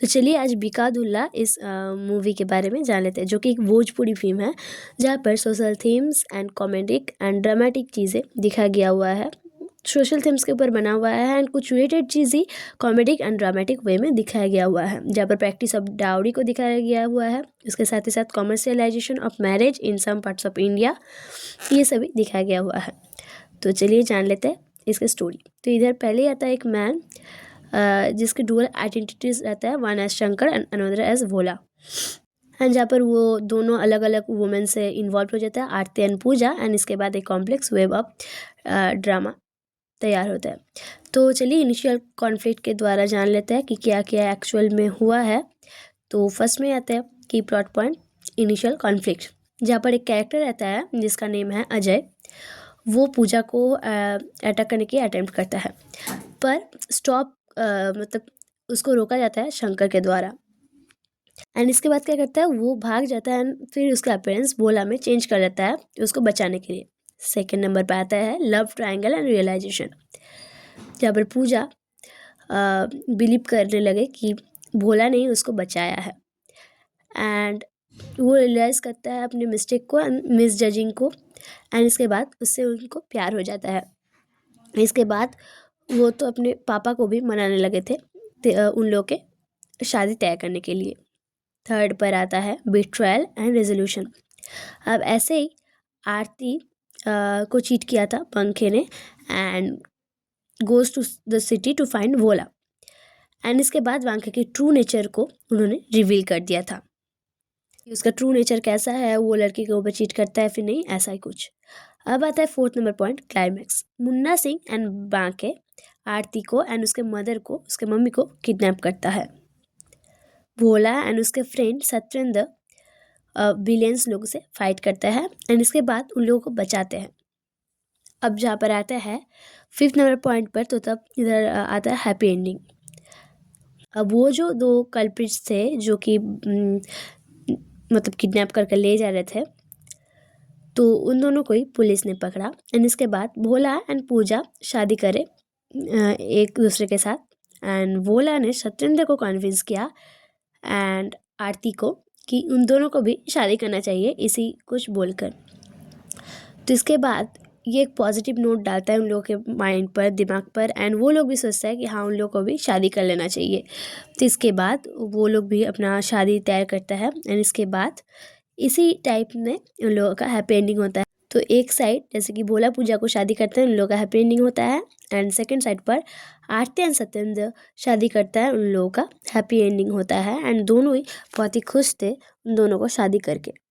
तो चलिए आज बिकादुल्ला इस मूवी के बारे में जान लेते हैं, जो कि एक भोजपुरी फिल्म है जहाँ पर social themes and comedic and dramatic चीज़ें दिखाया गया हुआ है। सोशल थीम्स के ऊपर बना हुआ है एंड कुछ रिलेटेड चीज़ ही कॉमेडिक एंड ड्रामेटिक वे में दिखाया गया हुआ है, जहाँ पर प्रैक्टिस ऑफ डाउरी को दिखाया गया हुआ है। उसके साथ ही साथ commercialization of marriage in some parts of India, ये सभी दिखाया गया हुआ है। तो चलिए जान लेते हैं इसकी स्टोरी। तो इधर पहले आता है एक मैन जिसके डुअल आइडेंटिटीज रहता है, one as Shankar and another as Bhola. And जहाँ पर वो दोनों अलग अलग वुमेन से इन्वॉल्व हो जाता है, आरती एंड पूजा, एंड इसके बाद एक कॉम्प्लेक्स वेब ऑफ ड्रामा तैयार होता है। तो चलिए इनिशियल कॉन्फ्लिक्ट के द्वारा जान लेते हैं कि क्या क्या एक्चुअल में हुआ है। तो फर्स्ट में आता है कि प्लॉट पॉइंट इनिशियल कॉन्फ्लिक्ट, जहाँ पर एक कैरेक्टर रहता है जिसका नेम है अजय। वो पूजा को अटैक करने की अटेम्प्ट करता है, पर स्टॉप मतलब उसको रोका जाता है शंकर के द्वारा। एंड इसके बाद क्या करता है, वो भाग जाता है एंड फिर उसका अपीयरेंस भोला में चेंज कर देता है उसको बचाने के लिए। सेकेंड नंबर पे आता है लव ट्रायंगल एंड रियलाइजेशन, जहाँ पर पूजा बिलीव करने लगे कि भोला ने ही उसको बचाया है। एंड वो रियलाइज़ करता है अपने मिस्टेक को एंड मिस जजिंग को, एंड इसके बाद उससे उनको प्यार हो जाता है। इसके बाद वो तो अपने पापा को भी मनाने लगे थे उन लोग के शादी तय करने के लिए। थर्ड पर आता है बिट्रायल एंड रेजोल्यूशन। अब ऐसे ही आरती को चीट किया था पंखे ने and goes to the city to find वोला, एंड इसके बाद वांके के ट्रू नेचर को उन्होंने रिवील कर दिया था कि उसका ट्रू नेचर कैसा है, वो लड़की के ऊपर चीट करता है फिर नहीं, ऐसा ही कुछ। अब आता है fourth number point climax. Munna Singh and Banke Aarti को एंड उसके मदर को, उसके मम्मी को किडनैप करता है। भोला एंड उसके फ्रेंड सत्येंद्र विलेंस लोगों से फाइट करता है एंड इसके बाद उन लोगों को बचाते हैं। अब जहाँ पर आता है फिफ्थ नंबर पॉइंट पर, तो तब इधर आता है हैप्पी एंडिंग। अब वो जो दो कल्प्रिट्स थे जो कि मतलब किडनैप करके ले जा रहे थे, तो उन दोनों को ही पुलिस ने पकड़ा एंड इसके बाद भोला एंड पूजा शादी करे एक दूसरे के साथ। एंड भोला ने सत्येंद्र को कन्विंस किया एंड आरती को कि उन दोनों को भी शादी करना चाहिए, इसी कुछ बोलकर। तो इसके बाद ये एक पॉजिटिव नोट डालता है उन लोगों के माइंड पर, दिमाग पर, एंड वो लोग भी सोचता है कि हाँ उन लोगों को भी शादी कर लेना चाहिए। तो इसके बाद वो लोग भी अपना शादी तैयार करता है एंड इसके बाद इसी टाइप में उन लोगों का हैप्पी एंडिंग होता है। तो एक साइड जैसे कि भोला पूजा को शादी करते हैं, उन लोगों का हैप्पी एंडिंग होता है, एंड सेकंड साइड पर आरती एंड सत्येंद्र शादी करता है, उन लोगों का हैप्पी एंडिंग होता है। एंड दोनों ही बहुत ही खुश थे उन दोनों को शादी करके।